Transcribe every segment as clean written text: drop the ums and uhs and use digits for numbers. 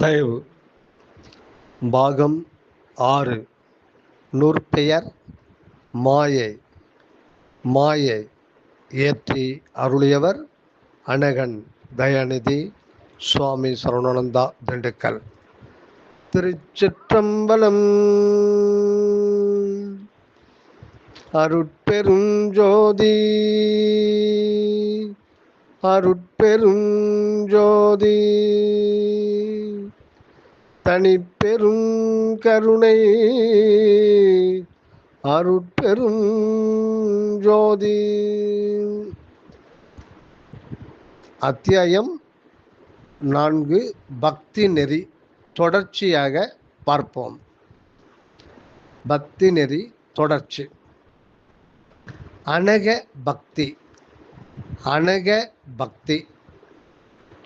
தயவு பாகம் 6 நூற்பெயர் மாயை. மாயை இயற்றி அருளியவர் அனகன் தயாநிதி சுவாமி சரவணானந்தா, திண்டுக்கல். திருச்சிற்றம்பலம். அருட்பெருஞ்சோதி அருட்பெருஞ்சோதி தனிப்பெரும் கருணை அருட்பெரும் ஜோதி. அத்தியாயம் 4 பக்தி நெறி. தொடர்ச்சியாக பார்ப்போம். பக்தி நெறி தொடர்ச்சி. அனக பக்தி. அனக பக்தி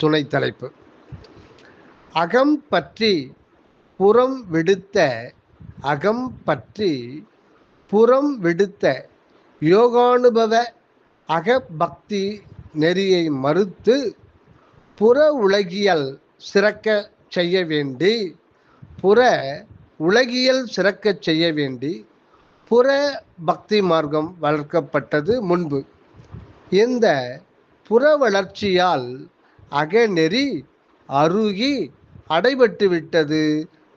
துணை தலைப்பு. அகம் பற்றி புறம் விடுத்த அகம் பற்றி புறம் விடுத்த யோகானுபவ அகபக்தி நெறியை மறுத்து புற உலகியல் சிறக்க செய்ய வேண்டி புற உலகியல் சிறக்க செய்ய வேண்டி புற பக்தி மார்க்கம் வளர்க்கப்பட்டது முன்பு. இந்த புற வளர்ச்சியால் அகநெறி அருகி அடைபட்டு விட்டது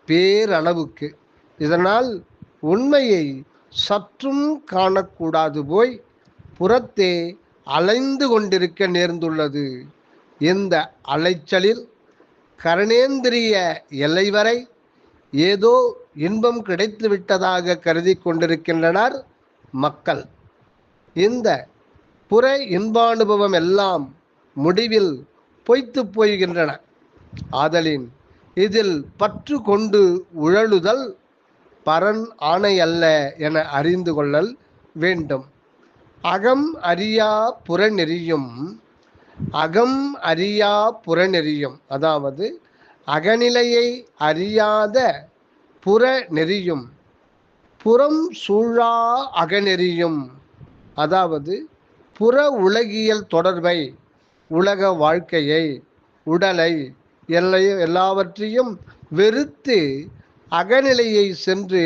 பேரளவுக்கு. இதனால் உண்மையை சற்றும் காணக்கூடாது போய் புறத்தே அலைந்து கொண்டிருக்க நேர்ந்துள்ளது. இந்த அலைச்சலில் கரணேந்திரிய எல்லை வரை ஏதோ இன்பம் கிடைத்து விட்டதாக கருதி கொண்டிருக்கின்றனர் மக்கள். இந்த புற இன்பானுபவம் எல்லாம் முடிவில் பொய்த்து போகின்றன. ஆதலின் இதில் பற்று கொண்டு உழலுதல் பரன் ஆணை அல்ல என அறிந்து கொள்ளல் வேண்டும். அகம் அறியா புறநெறியும் அகம் அறியா புறநெறியும், அதாவது அகநிலையை அறியாத புறநெறியும் புறம் சூழா அகநெறியும், அதாவது புற உலகியல் தொடர்பை, உலக வாழ்க்கையை, உடலை, எல்லாவற்றையும் வெறுத்து அகநிலையை சென்று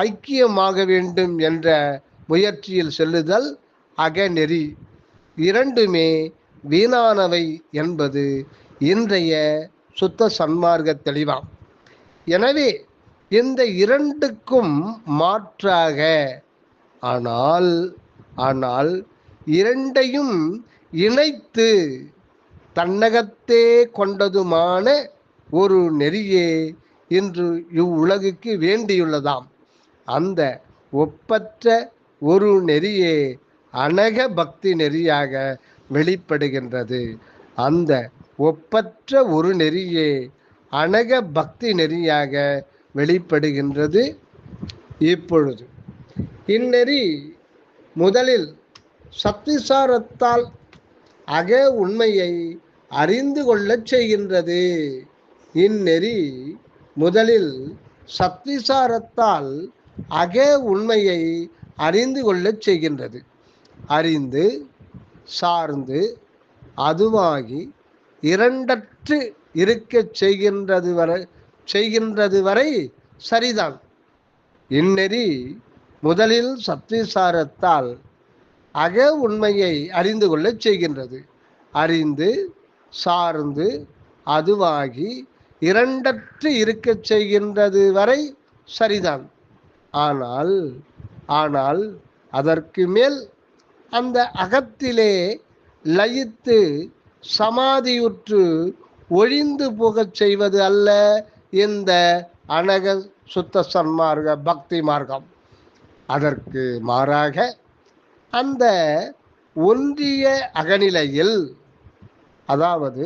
ஐக்கியமாக வேண்டும் என்ற முயற்சியில் செல்லுதல் அகநெறி. இரண்டுமே வீணானவை என்பது இன்றைய சுத்த சன்மார்க்க தெளிவாம். எனவே இந்த இரண்டுக்கும் மாற்றாக ஆனால் இரண்டையும் இணைத்து தன்னகத்தே கொண்டதுமான ஒரு நெறியே இன்று இவ்வுலகுக்கு வேண்டியுள்ளதாம். அந்த ஒப்பற்ற ஒரு நெறியே அனக பக்தி நெறியாக வெளிப்படுகின்றது. அந்த ஒப்பற்ற ஒரு நெறியே அனக பக்தி நெறியாக வெளிப்படுகின்றது. இப்பொழுது இந்நெறி முதலில் சத்விசாரத்தால் அக உண்மையை அறிந்து கொள்ளச் செய்கின்றது. இந்நெறி முதலில் சத்விசாரத்தால் அக உண்மையை அறிந்து கொள்ளச் செய்கின்றது. அறிந்து சார்ந்து அதுவாகி இரண்டற்று இருக்க செய்கின்றது வரை சரிதான். இந்நெறி முதலில் சத்விசாரத்தால் அக உண்மையை அறிந்து கொள்ளச் செய்கின்றது. அறிந்து சார்ந்து அதுவாகி இரண்டற்று இருக்க செய்கின்றது வரை சரிதான். ஆனால் அதற்கு மேல் அந்த அகத்திலே லயித்து சமாதியுற்று ஒழிந்து போகச் செய்வது அல்ல இந்த அனக சுத்த சன்மார்க்க பக்தி மார்க்கம். அதற்கு மாறாக அந்த ஒன்றிய அகநிலையில், அதாவது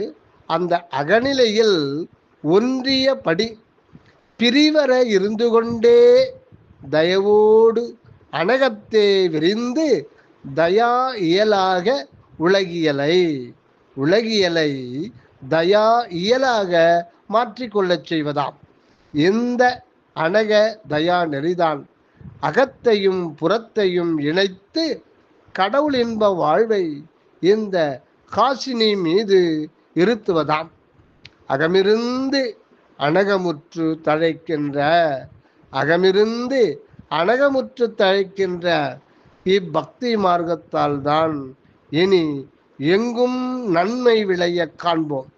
அந்த அகநிலையில் ஒன்றியபடி பிரிவர இருந்து கொண்டே தயவோடு அனகத்தே விரிந்து தயா இயலாக உலகியலை தயா இயலாக மாற்றிக்கொள்ளச் செய்வதாம். இந்த அனக தயா நெறிதான் அகத்தையும் புறத்தையும் இணைத்து கடவுள் இன்ப வாழ்வை இந்த காசினி மீது இருத்துவதாம். அகமிருந்து அனகமுற்று தழைக்கின்ற, அகமிருந்து அனகமுற்று தழைக்கின்ற இப்பக்தி மார்க்கத்தால் தான் இனி எங்கும் நன்மை விளைய காண்போம்.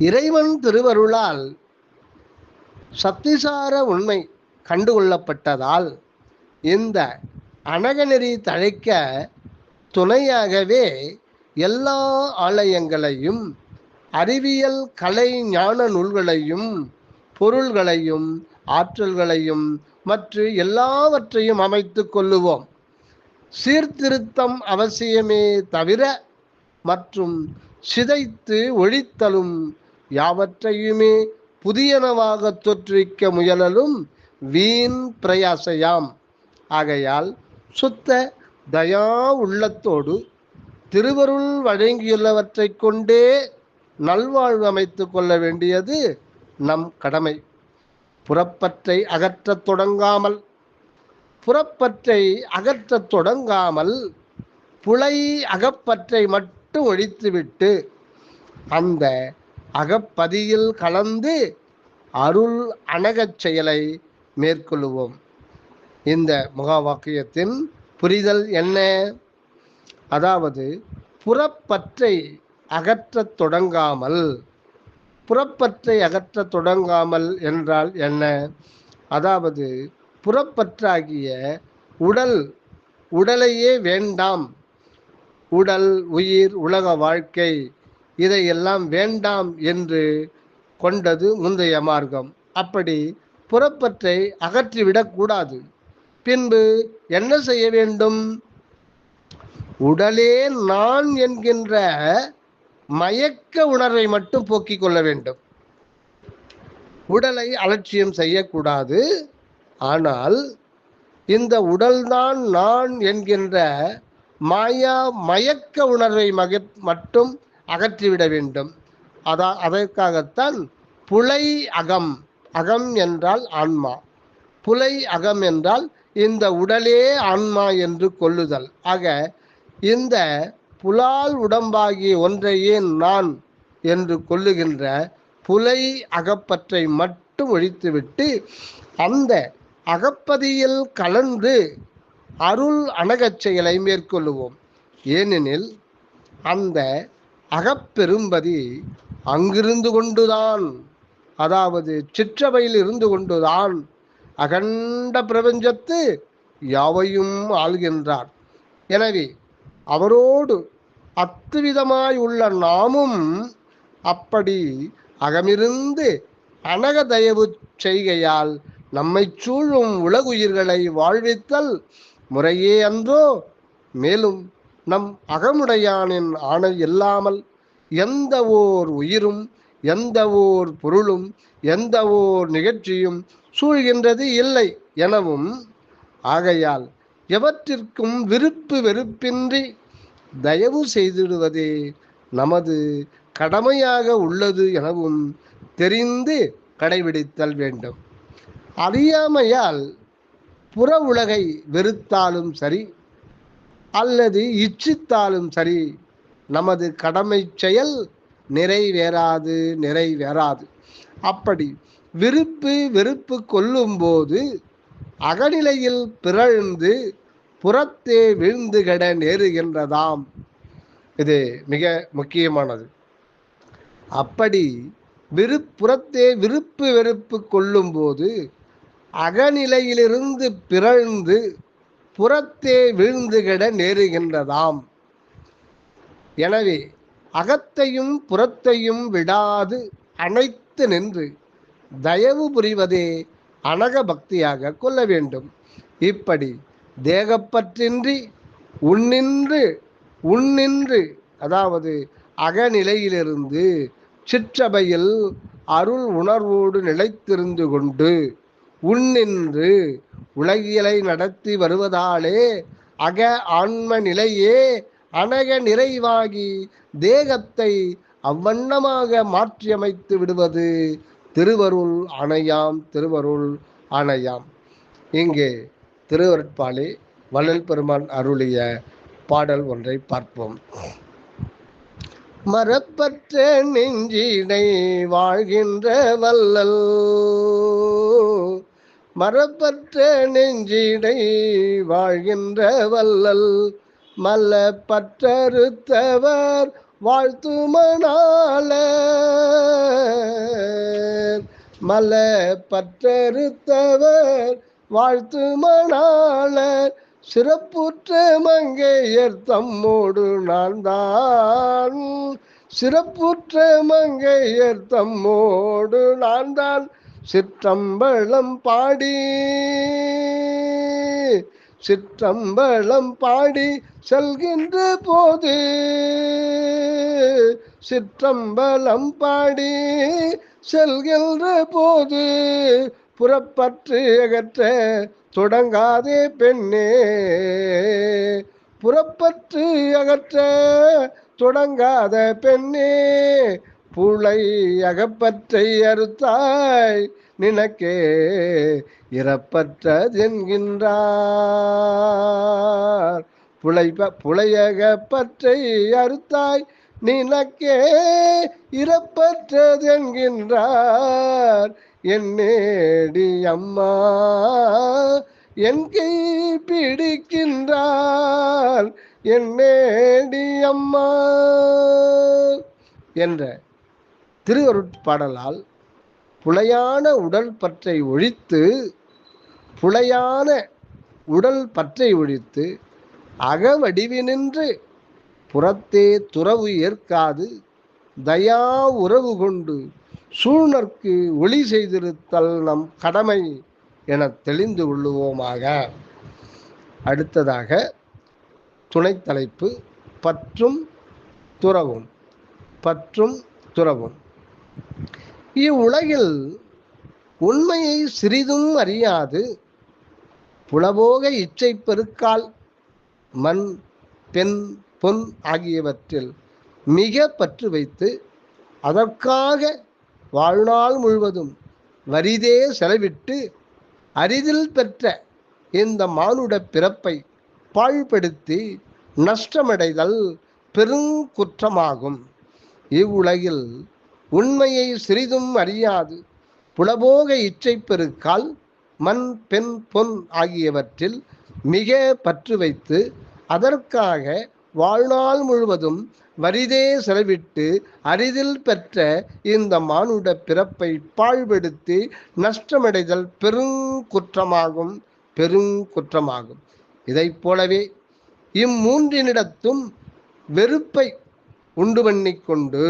இறைவன் திருவருளால் சத்திசார உண்மை கண்டுகொள்ளப்பட்டதால் இந்த அனகநெறி தழைக்க துணையாகவே எல்லா ஆலயங்களையும் அறிவியல் கலை ஞான நூல்களையும் பொருள்களையும் ஆற்றல்களையும் மற்ற எல்லாவற்றையும் அமைத்து கொள்ளுவோம். சீர்திருத்தம் அவசியமே தவிர மற்றும் சிதைத்து ஒழித்தலும் யாவற்றையுமே புதியனவாக தோற்றுவிக்க முயலலும் வீண் பிரயாசையாம். ஆகையால் சுத்த தயா உள்ளத்தோடு திருவருள் வழங்கியுள்ளவற்றை கொண்டே நல்வாழ்வு அமைத்து கொள்ள வேண்டியது நம் கடமை. புறப்பற்றை அகற்றத் தொடங்காமல் புலை அகப்பற்றை மட்டும் ஒழித்துவிட்டு அந்த அகப்பதியில் கலந்து அருள் அனகச் செயலை மேற்கொள்ளுவோம். இந்த மகா வாக்கியத்தின் புரிதல் என்ன? அதாவது புறப்பற்றை அகற்றத் தொடங்காமல் என்றால் என்ன? அதாவது புறப்பற்றாகிய உடலையே வேண்டாம், உடல் உயிர் உலக வாழ்க்கை இதையெல்லாம் வேண்டாம் என்று கொண்டது முந்தைய மார்க்கம். அப்படி புறப்பற்றை அகற்றிவிடக்கூடாது. பின்பு என்ன செய்ய வேண்டும்? உடலே நான் என்கின்ற மயக்க உணர்வை மட்டும் போக்கிக் கொள்ள வேண்டும். உடலை அலட்சியம் செய்யக்கூடாது. ஆனால் இந்த உடல்தான் நான் என்கின்ற மயக்க உணர்வை மட்டும் அகற்றிவிட வேண்டும். அதற்காகத்தான் புலை அகம், அகம் என்றால் ஆன்மா, புலை அகம் என்றால் இந்த உடலே ஆன்மா என்று கொள்ளுதல். ஆக இந்த புலால் உடம்பாகிய ஒன்றையே நான் என்று கொள்ளுகின்ற புலை அகப்பற்றை மட்டும் ஒழித்துவிட்டு அந்த அகப்பதியில் கலந்து அருள் அனகச் செயலை மேற்கொள்ளுவோம். ஏனெனில் அந்த அகப்பெரும்பதி அங்கிருந்து கொண்டுதான், அதாவது சிற்றவையில் இருந்து கொண்டுதான் அகண்ட பிரபஞ்சத்து யாவையும் ஆள்கின்றார். எனவே அவரோடு அத்துவிதமாய் உள்ள நாமும் அப்படி அகமிருந்து அனக தயவு செய்கையால் நம்மை சூழும் உலகுயிர்களை வாழ்வித்தல் முறையே அன்றோ? மேலும் நம் அகமுடையானின் ஆணை இல்லாமல் எந்த ஓர் உயிரும் எந்த ஓர் பொருளும் எந்த ஓர் நிகழ்ச்சியும் சூழ்கின்றது இல்லை எனவும், ஆகையால் எவற்றிற்கும் விருப்பு வெறுப்பின்றி தயவு செய்திடுவதே நமது கடமையாக உள்ளது எனவும் தெரிந்து கடைபிடித்தல் வேண்டும். அறியாமையால் புற உலகை வெறுத்தாலும் சரி அல்லது இச்சித்தாலும் சரி நமது கடமை செயல் நிறைவேறாது. அப்படி விருப்பு வெறுப்பு கொள்ளும்போது அகநிலையில் பிறழ்ந்து புறத்தே வீழ்ந்து கெட நேருகின்றதாம். இது மிக முக்கியமானது. அப்படி புறத்தே விருப்பு வெறுப்பு கொள்ளும்போது அகநிலையிலிருந்து பிறழ்ந்து புறத்தே வீழ்ந்து கெட நேருகின்றதாம். எனவே அகத்தையும் புறத்தையும் விடாது அணைத்து நின்று தயவு புரிவதே அனக பக்தியாக கொள்ள வேண்டும். இப்படி தேகப்பற்றின்றி உன்னின்று அதாவது அகநிலையிலிருந்து சிற்றபையில் அருள் உணர்வோடு நிலைத்திருந்து கொண்டு உன்னின்று உலகியலை நடத்தி வருவதாலே அக ஆன்ம நிலையே அனக நிறைவாகி தேகத்தை அவ்வண்ணமாக மாற்றியமைத்து விடுவது திருவருள் ஆணையாம். இங்கே திருவருட்பாலே வள்ளல் பெருமான் அருளிய பாடல் ஒன்றை பார்ப்போம். மரப்பற்ற நெஞ்சினை வாழ்கின்ற வல்லல், மரப்பற்ற நெஞ்சினை வாழ்கின்ற வல்லல், மல்ல பற்றறுத்தவர் வாழ்த்து மணாளர், மல்ல பற்றறுத்தவர் வாழ்த்து மணாளர், சிறப்புற்ற மங்கையர் தம்மோடு நான் தான், சிறப்புற்ற மங்கையர் தம்மோடு நான் தான், சிற்றம்பலம் பாடி சிற்றம்பலம் பாடி செல்கின்ற போது, சிற்றம்பலம் பாடி செல்கின்ற போது, புறப்பற்று அகற்ற தொடங்காதே பெண்ணே, புறப்பற்று அகற்ற தொடங்காத பெண்ணே, புலை அகப்பற்றை அறுத்தாய் நினக்கே இறப்பற்றதென்கின்றார், புலையகப்பற்றை அறுத்தாய் நினக்கே இறப்பற்றதென்கின்றார், என்னேடி அம்மா என் கை பிடிக்கின்றார், என்னேடி அம்மா என்ற திருவருட்பாடலால் புலையான உடல் பற்றை ஒழித்து, புலையான உடல் பற்றை ஒழித்து அகவடிவினின்று புறத்தே துறவு ஏற்காது தயா உறவு கொண்டு சூழ்நர்க்கு ஒளி செய்திருத்தல் நம் கடமை என தெளிந்து கொள்ளுவோமாக. அடுத்ததாக துணை தலைப்பு பற்றும் துறவும். பற்றும் துறவும். இவ்வுலகில் உண்மையை சிறிதும் அறியாது புலபோக இச்சை பெருக்கால் மண் பெண் பொன் ஆகியவற்றில் மிக பற்று வைத்து அதற்காக வாழ்நாள் முழுவதும் வரிதே செலவிட்டு அரிதில் பெற்ற இந்த மானுட பிறப்பை பாழ்படுத்தி நஷ்டமடைதல் பெருங்குற்றமாகும். இவ்வுலகில் உண்மையை சிறிதும் அறியாது புலபோக இச்சை பெருக்கால் மண் பெண் பொன் ஆகியவற்றில் மிக பற்று வைத்து அதற்காக வாழ்நாள் முழுவதும் வரிதே செலவிட்டு அரிதில் பெற்ற இந்த மானுட பிறப்பை பாழ்படுத்தி நஷ்டமடைதல் பெருங்குற்றமாகும். பெருங்குற்றமாகும். இதை போலவே இம்மூன்றினிடத்தும் வெறுப்பை உண்டு பண்ணிக்கொண்டு,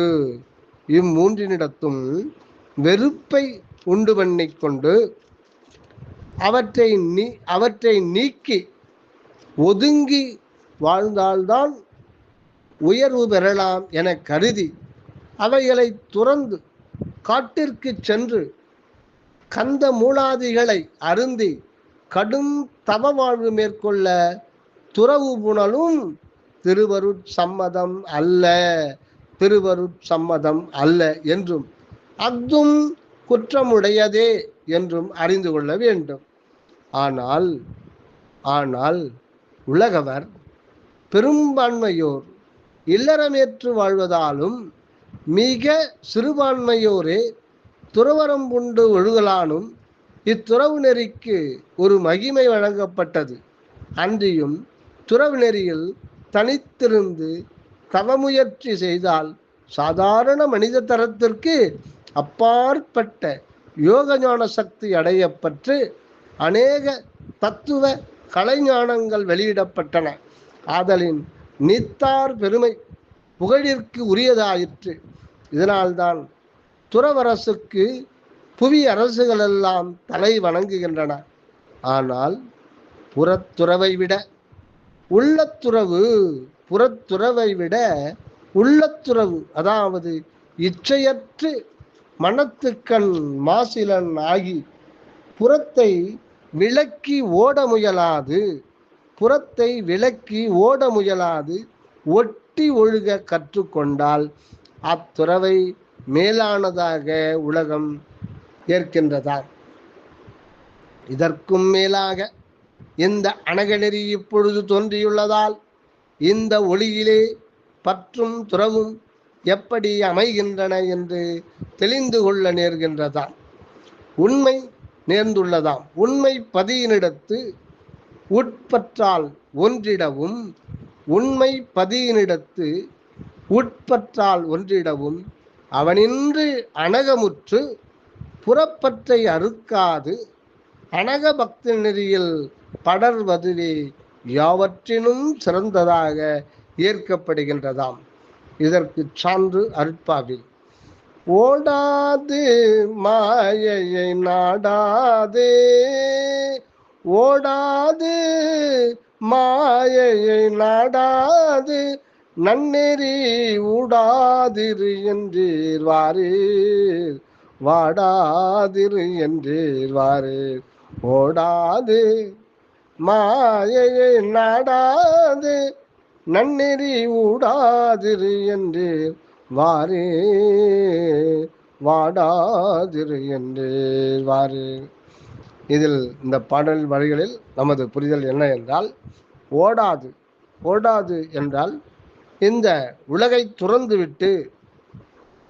இம்மூன்றினிடத்தும் வெறுப்பை உண்டு பண்ணிக்கொண்டு அவற்றை நீக்கி ஒதுங்கி வாழ்ந்தால்தான் உயர்வு பெறலாம் என கருதி அவைகளை துறந்து காட்டிற்கு சென்று கந்த மூலாதிகளை அருந்தி கடும் தவ வாழ்வு மேற்கொள்ள துறவு புணலும் திருவருட்சம்மதம் அல்ல, திருவருட்சம்மதம் அல்ல என்றும் அஃதும் குற்றமுடையதே என்றும் அறிந்து கொள்ள வேண்டும். ஆனால் உலகவர் பெரும்பான்மையோர் இல்லறமேற்று வாழ்வதாலும் மிக சிறுபான்மையோரே துறவரம்புண்டு ஒழுகலானும் இத்துறவு நெறிக்கு ஒரு மகிமை வழங்கப்பட்டது. அன்றியும் துறவு நெறியில் தனித்திருந்து தவமுயற்சி செய்தால் சாதாரண மனித தரத்திற்கு அப்பாற்பட்ட யோக ஞான சக்தி அடையப்பட்டு அநேக தத்துவ கலைஞானங்கள் வெளியிடப்பட்டன. ஆதலின் நீத்தார் பெருமை புகழிற்கு உரியதாயிற்று. இதனால்தான் துறவரசுக்கு புவி அரசுகளெல்லாம் தலை வணங்குகின்றன. ஆனால் புறத்துறவை விட உள்ளத்துறவு, புறத்துறவை விட உள்ளத்துறவு, அதாவது இச்சையற்று மனத்துக்கண் மாசிலன் ஆகி புறத்தை விலக்கி ஓட முயலாது, புறத்தை விலக்கி ஓட முயலாது ஒட்டி ஒழுக கற்றுக்கொண்டால் அத்துறவை மேலானதாக உலகம் ஏற்கின்றதா? இதற்கும் மேலாக இந்த அணகநெறி இப்பொழுது தோன்றியுள்ளதால் இந்த ஒளியிலே பற்றும் துறவும் எப்படி அமைகின்றன என்று தெளிந்து கொள்ள நேர்கின்றதாம். உண்மை நேர்ந்துள்ளதாம். உண்மை பதியினிடத்து உட்பற்றால் ஒன்றிடவும், உண்மை பதியினிடத்து உட்பற்றால் ஒன்றிடவும், அவனின்று அணகமுற்று புறப்பற்றை அறுக்காது அனக பக்தி நெறியில் படர்வதுவே யாவற்றினும் சிறந்ததாக ஏற்கப்படுகின்றதாம். இதற்கு சான்று அருட்பாவில் ஓடாது மாயையை நாடாதே, ஓடாது மாயையை நாடாது நன்னெறி ஊடாதிரு என்றீர் வாரீர், வாடாதிரு என்றீர் வாரீர். ஓடாது மாயையை நாடாது நன்னெறி ஊடாதிரு என்றீர் வாரே, வாடாதிரு என்றீர் வாரே. இதில் இந்த பாடல் வரிகளில் நமது புரிதல் என்ன என்றால், ஓடாது, ஓடாது என்றால் இந்த உலகை துறந்துவிட்டு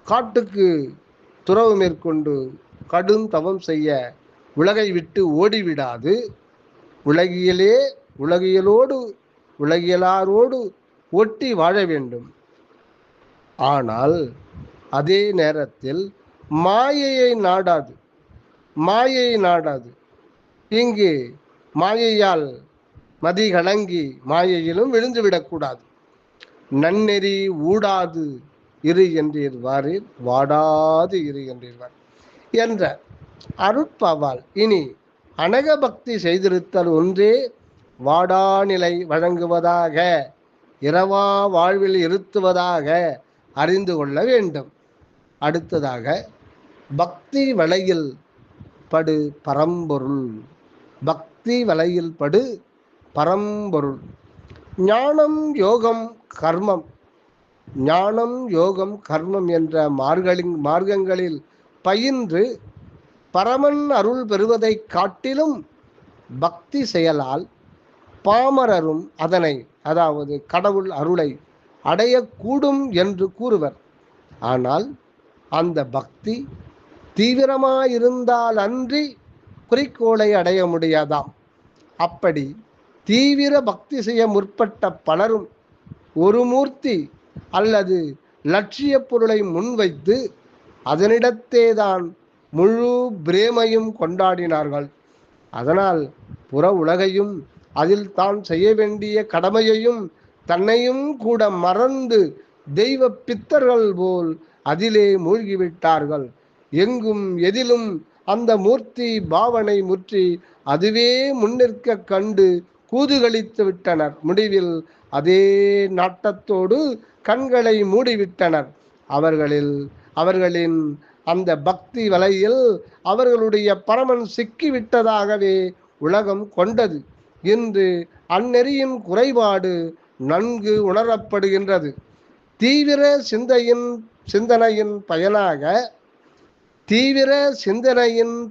காட்டுக்கு துறவு மேற்கொண்டு கடும் தவம் செய்ய உலகை விட்டு ஓடிவிடாது, உலகியலே உலகியலோடு உலகியலாரோடு ஒட்டி வாழ வேண்டும். ஆனால் அதே நேரத்தில் மாயையை நாடாது, மாயையை நாடாது. இங்கு மாயையால் மதிகலங்கி மாயையிலும் விழுந்துவிடக்கூடாது. நன்னெறி ஊடாது இரு என்றீர் வாரீர், வாடாது இரு என்றீர் என்ற அருட்பாவால் இனி அனக பக்தி செய்திருத்தல் ஒன்றே வாடாநிலை வழங்குவதாக, இரவா வாழ்வில் இருத்துவதாக அறிந்து கொள்ள வேண்டும். அடுத்ததாக பக்தி வலையில் படு பரம்பொருள், பக்தி வலையில் படு பரம்பொருள். ஞானம் யோகம் கர்மம், ஞானம் யோகம் கர்மம் என்ற மார்க்கங்களில் பயின்று பரமன் அருள் பெறுவதை காட்டிலும் பக்தி செயலால் பாமரரும் அதனை, அதாவது கடவுள் அருளை அடையக்கூடும் என்று கூறுவர். ஆனால் அந்த பக்தி தீவிரமாயிருந்தால் அன்றி குறிக்கோளை அடைய முடியாதாம். அப்படி தீவிர பக்தி செய்ய முற்பட்ட பலரும் ஒரு மூர்த்தி அல்லது லட்சிய பொருளை முன்வைத்து அதனிடத்தேதான் முழு பிரேமையும் கொண்டாடினார்கள். அதனால் புற உலகையும் அதில் தான் செய்ய வேண்டிய கடமையையும் தன்னையும் கூட மறந்து தெய்வ பித்தர்கள் போல் அதிலே மூழ்கிவிட்டார்கள். எங்கும் எதிலும் அந்த மூர்த்தி பாவனை முற்றி அதுவே முன்னிற்க கண்டு கூதுகளித்து விட்டனர். முடிவில் அதே நாட்டத்தோடு கண்களை மூடிவிட்டனர். அவர்களின் அந்த பக்தி வலையில் அவர்களுடைய பரமன் சிக்கிவிட்டதாகவே உலகம் கொண்டது. இன்று அந்நெறியின் குறைபாடு நன்கு உணரப்படுகின்றது. தீவிர சிந்தனையின்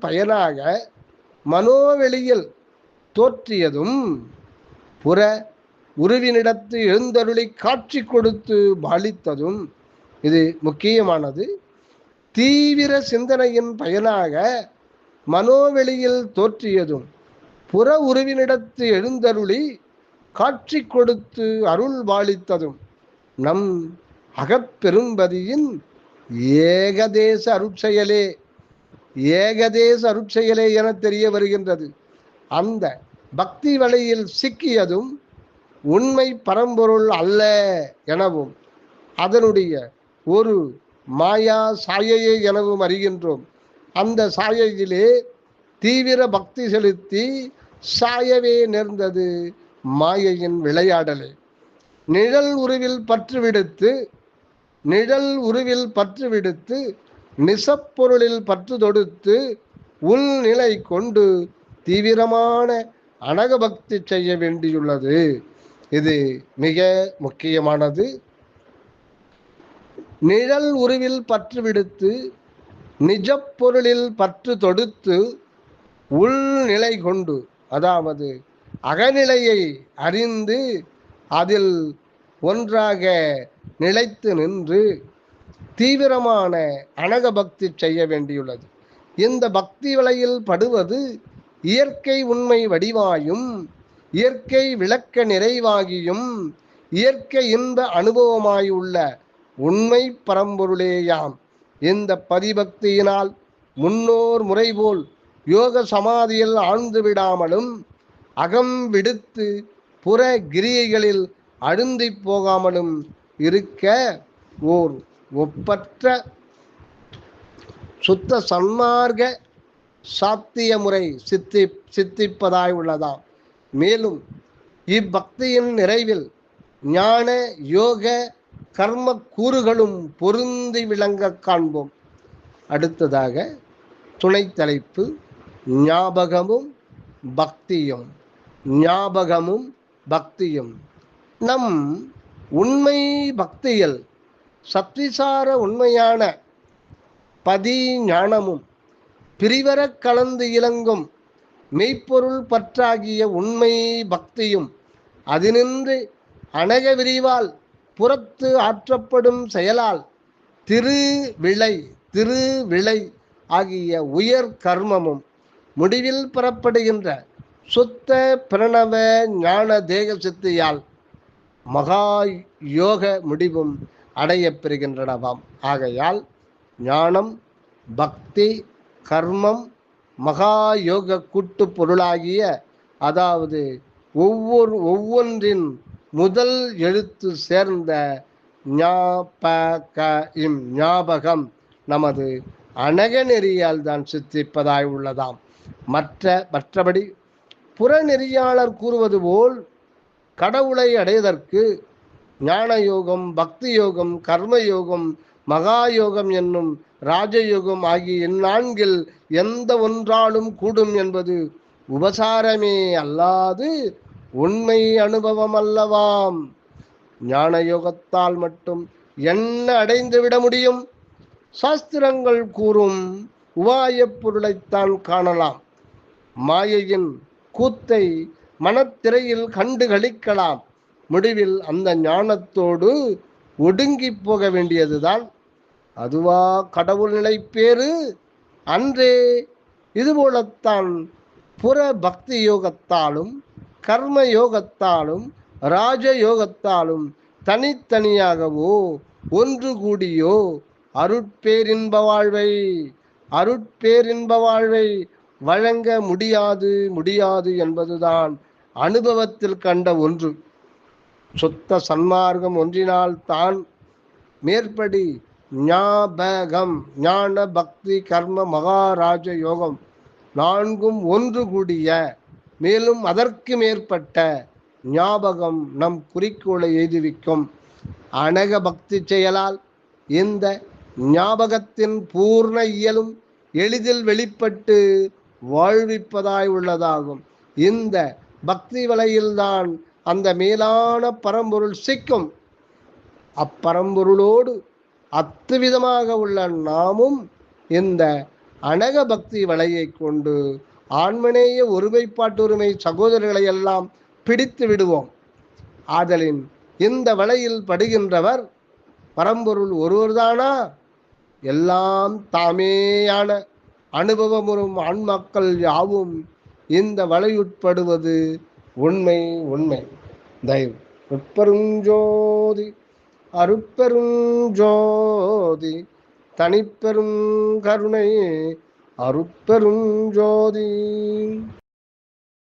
பயனாக மனோவெளியில் தோற்றியதும் புற உருவினிடத்து எழுந்தருளி காட்சி கொடுத்து பாலித்ததும், இது முக்கியமானது. தீவிர சிந்தனையின் பயனாக மனோவெளியில் தோற்றியதும் புற உருவினிடத்து எழுந்தருளி காட்சி கொடுத்து அருள் பாலித்ததும் நம் அகப்பெரும்பதியின் ஏகதேச அருட்செயலே, ஏகதேச அருட்செயலே என தெரிய வருகின்றது. அந்த பக்தி வலையில் சிக்கியதும் உண்மை பரம்பொருள் அல்ல எனவும் அதனுடைய ஒரு மாயா சாயையே எனவும் அறிகின்றோம். அந்த சாயையிலே தீவிர பக்தி செலுத்தி சாயவே நேர்ந்தது மாயையின் விளையாடலே. நிழல் உருவில் பற்று விடுத்து நிசப்பொருளில் பற்று தொடுத்து உள்நிலை கொண்டு தீவிரமான அனகபக்தி செய்ய வேண்டியுள்ளது. இது மிக முக்கியமானது. நிழல் உருவில் பற்று விடுத்து நிஜப்பொருளில் பற்று தொடுத்து உள்நிலை கொண்டு, அதாவது அகநிலையை அறிந்து அதில் ஒன்றாக நிலைத்து நின்று தீவிரமான அனக பக்தி செய்ய வேண்டியுள்ளது. இந்த பக்தி வலையில் படுவது இயற்கை உண்மை வடிவாயும் இயற்கை விளக்க நிறைவாகியும் இயற்கை இன்ப அனுபவமாயுள்ள உண்மை பரம்பொருளேயாம். இந்த பதிபக்தியினால் முன்னோர் முறைபோல் யோக சமாதியில் ஆழ்ந்து விடாமலும் அகம் விடுத்து புற கிரியைகளில் அழுந்தி போகாமலும் இருக்க ஓர் ஒப்பற்ற சுத்த சன்மார்க்க சாத்திய முறை சித்திப்பதாய் உள்ளதாம். மேலும் இப்பக்தியின் நிறைவில் ஞான யோக கர்ம கூறுகளும் பொருந்தி விளங்க காண்போம். அடுத்ததாக துணை தலைப்பு ஞாபகமும் பக்தியும். ஞாபகமும் பக்தியும். நம் உண்மை பக்தியில் சத்விசார உண்மையான பதி ஞானமும் பிரிவர கலந்து இலங்கும் மெய்ப்பொருள் பற்றாகிய உண்மை பக்தியும் அதினின்று அனக விரிவால் புறத்து ஆற்றப்படும் செயலால் திருவிளை ஆகிய உயர் கர்மமும் முடிவில் பெறப்படுகின்ற சுத்த பிரணவ ஞான தேக சித்தியால் மகா யோக முடிவும் அடைய பெறுகின்றனவாம். ஆகையால் ஞானம் பக்தி கர்மம் மகா யோக கூட்டு பொருளாகிய, அதாவது ஒவ்வொன்றின் முதல் எழுத்து சேர்ந்த ஞாபகம் நமது அனக நெறியால் தான் சித்திப்பதாய் உள்ளதாம். மற்றபடி புறநெறியாளர் கூறுவது போல் கடவுளை அடைவதற்கு ஞான யோகம் பக்தி யோகம் கர்மயோகம் மகா யோகம் என்னும் ராஜயோகம் ஆகிய இந்நான்கில் எந்த ஒன்றாலும் கூடும் என்பது உபசாரமே அல்லாது உண்மை அனுபவம் அல்லவாம். ஞான யோகத்தால் மட்டும் என்ன அடைந்து விட முடியும்? சாஸ்திரங்கள் கூறும் உபாயப் பொருளைத்தான் காணலாம். மாயையின் கூத்தை மனத்திரையில் கண்டு களிக்கலாம். முடிவில் அந்த ஞானத்தோடு ஒடுங்கி போக வேண்டியதுதான். அதுவா கடவுள் நிலை பேறு அன்றே? இதுபோலத்தான் புற பக்தி யோகத்தாலும் கர்ம யோகத்தாலும் ராஜயோகத்தாலும் தனித்தனியாகவோ ஒன்று கூடியோ அருட்பேரின்ப வாழ்வை வழங்க முடியாது என்பதுதான் அனுபவத்தில் கண்ட ஒன்று. சுத்த சன்மார்க்கம் ஒன்றினால் தான் மேற்படி ஞாபகம் ஞான பக்தி கர்ம மகாராஜ யோகம் நான்கும் ஒன்று கூடிய மேலும் அதற்கு மேற்பட்ட ஞாபகம் நம் குறிக்கோளை எய்துவிக்கும். அனக பக்தி செயலால் இந்த ஞாபகத்தின் பூர்ண இயலும் எளிதில் வெளிப்பட்டு வாழ்விப்பதாய் உள்ளதாகும். இந்த பக்தி வலையில்தான் அந்த மேலான பரம்பொருள் சிக்கும். அப்பரம்பொருளோடு அத்துவிதமாக உள்ள நாமும் இந்த அனக பக்தி வலையை கொண்டு ஆன்மநேய ஒருமைப்பாட்டுரிமை சகோதரர்களை எல்லாம் பிடித்து விடுவோம். ஆதலின் இந்த வலையில் படுகின்றவர் பரம்பொருள் ஒருவர்தானா? எல்லாம் தாமேயான அனுபவமுறும் ஆன்மாக்கள் யாவும் இந்த வலையுட்படுவது உண்மை. தயவு உட்பெருஞ்சோதி அருட்பெருஞ்சோதி தனிப்பெரும் கருணை அருட்பெருஞ்சோதி.